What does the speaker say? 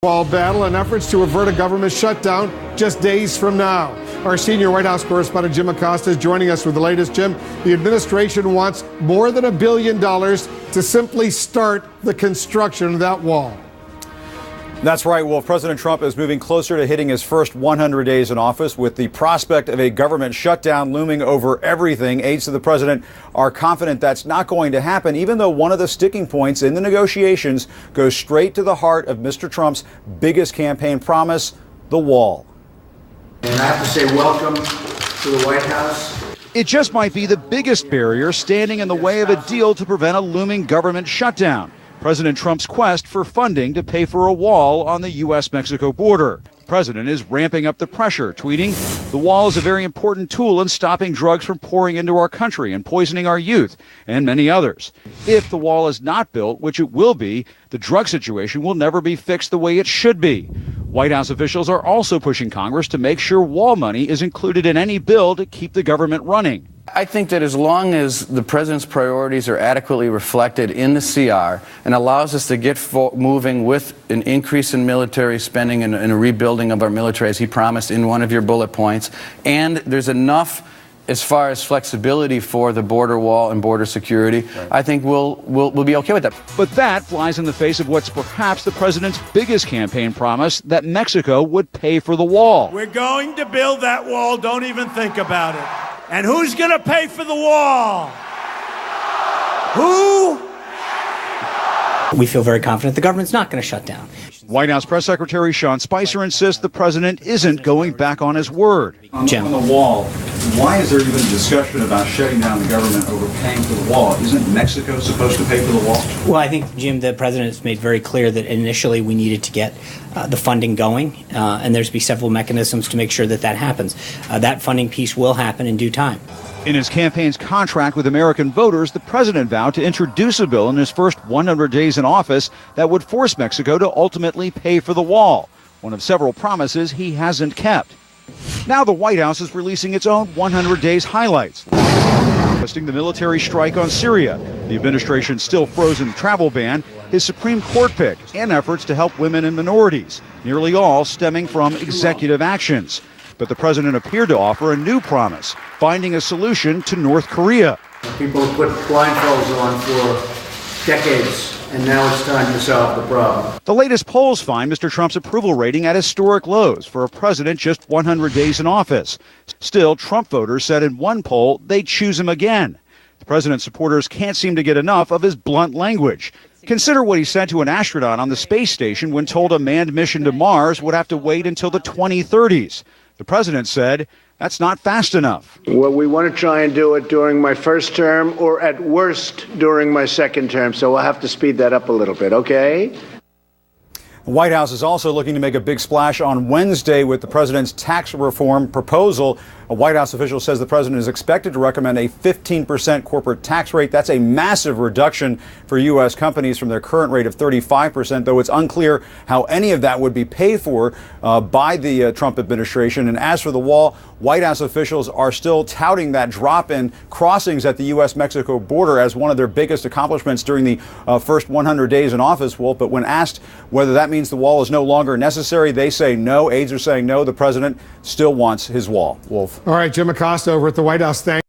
Wall battle and efforts to avert a government shutdown just days from now. Our senior White House correspondent Jim Acosta is joining us with the latest. Jim, the administration wants more than $1 billion to simply start the construction of that wall. That's right, Wolf. President Trump is moving closer to hitting his first 100 days in office with the prospect of a government shutdown looming over everything. Aides to the president are confident that's not going to happen, even though one of the sticking points in the negotiations goes straight to the heart of Mr. Trump's biggest campaign promise, the wall. And I have to say welcome to the White House. It just might be the biggest barrier standing in the way of a deal to prevent a looming government shutdown. President Trump's quest for funding to pay for a wall on the U.S.-Mexico border. The president is ramping up the pressure, tweeting, "The wall is a very important tool in stopping drugs from pouring into our country and poisoning our youth," and many others. If the wall is not built, which it will be, the drug situation will never be fixed the way it should be. White House officials are also pushing Congress to make sure wall money is included in any bill to keep the government running. I think that as long as the president's priorities are adequately reflected in the CR and allows us to get moving with an increase in military spending and a rebuilding of our military, as he promised in one of your bullet points, and there's enough as far as flexibility for the border wall and border security, I think we'll be okay with that. But that flies in the face of what's perhaps the president's biggest campaign promise, that Mexico would pay for the wall. We're going to build that wall. Don't even think about it. And who's going to pay for the wall? Who? We feel very confident the government's not going to shut down. White House Press Secretary Sean Spicer insists the president isn't going back on his word. Jim. On the wall, why is there even discussion about shutting down the government over paying for the wall? Isn't Mexico supposed to pay for the wall? Well, I think, Jim, the president has made very clear that initially we needed to get the funding going, and there's be several mechanisms to make sure that that happens. That funding piece will happen in due time. In his campaign's contract with American voters, the president vowed to introduce a bill in his first 100 days in office that would force Mexico to ultimately pay for the wall, one of several promises he hasn't kept. Now the White House is releasing its own 100 days highlights, listing the military strike on Syria, the administration's still frozen travel ban, his Supreme Court pick, and efforts to help women and minorities, nearly all stemming from executive actions. But the president appeared to offer a new promise, finding a solution to North Korea. People have put blindfolds on for decades, and now it's time to solve the problem. The latest polls find Mr. Trump's approval rating at historic lows for a president just 100 days in office. Still, Trump voters said in one poll they'd choose him again. The president's supporters can't seem to get enough of his blunt language. Consider what he said to an astronaut on the space station when told a manned mission to Mars would have to wait until the 2030s. The president said, "That's not fast enough." Well, we want to try and do it during my first term or at worst during my second term. So we'll have to speed that up a little bit, okay? The White House is also looking to make a big splash on Wednesday with the president's tax reform proposal. A White House official says the president is expected to recommend a 15% corporate tax rate. That's a massive reduction for U.S. companies from their current rate of 35%, though it's unclear how any of that would be paid for by the Trump administration. And as for the wall, White House officials are still touting that drop in crossings at the U.S.-Mexico border as one of their biggest accomplishments during the first 100 days in office, Wolf. But when asked whether that means the wall is no longer necessary, they say no. Aides are saying no. The president still wants his wall. Wolf. All right, Jim Acosta over at the White House. Thanks.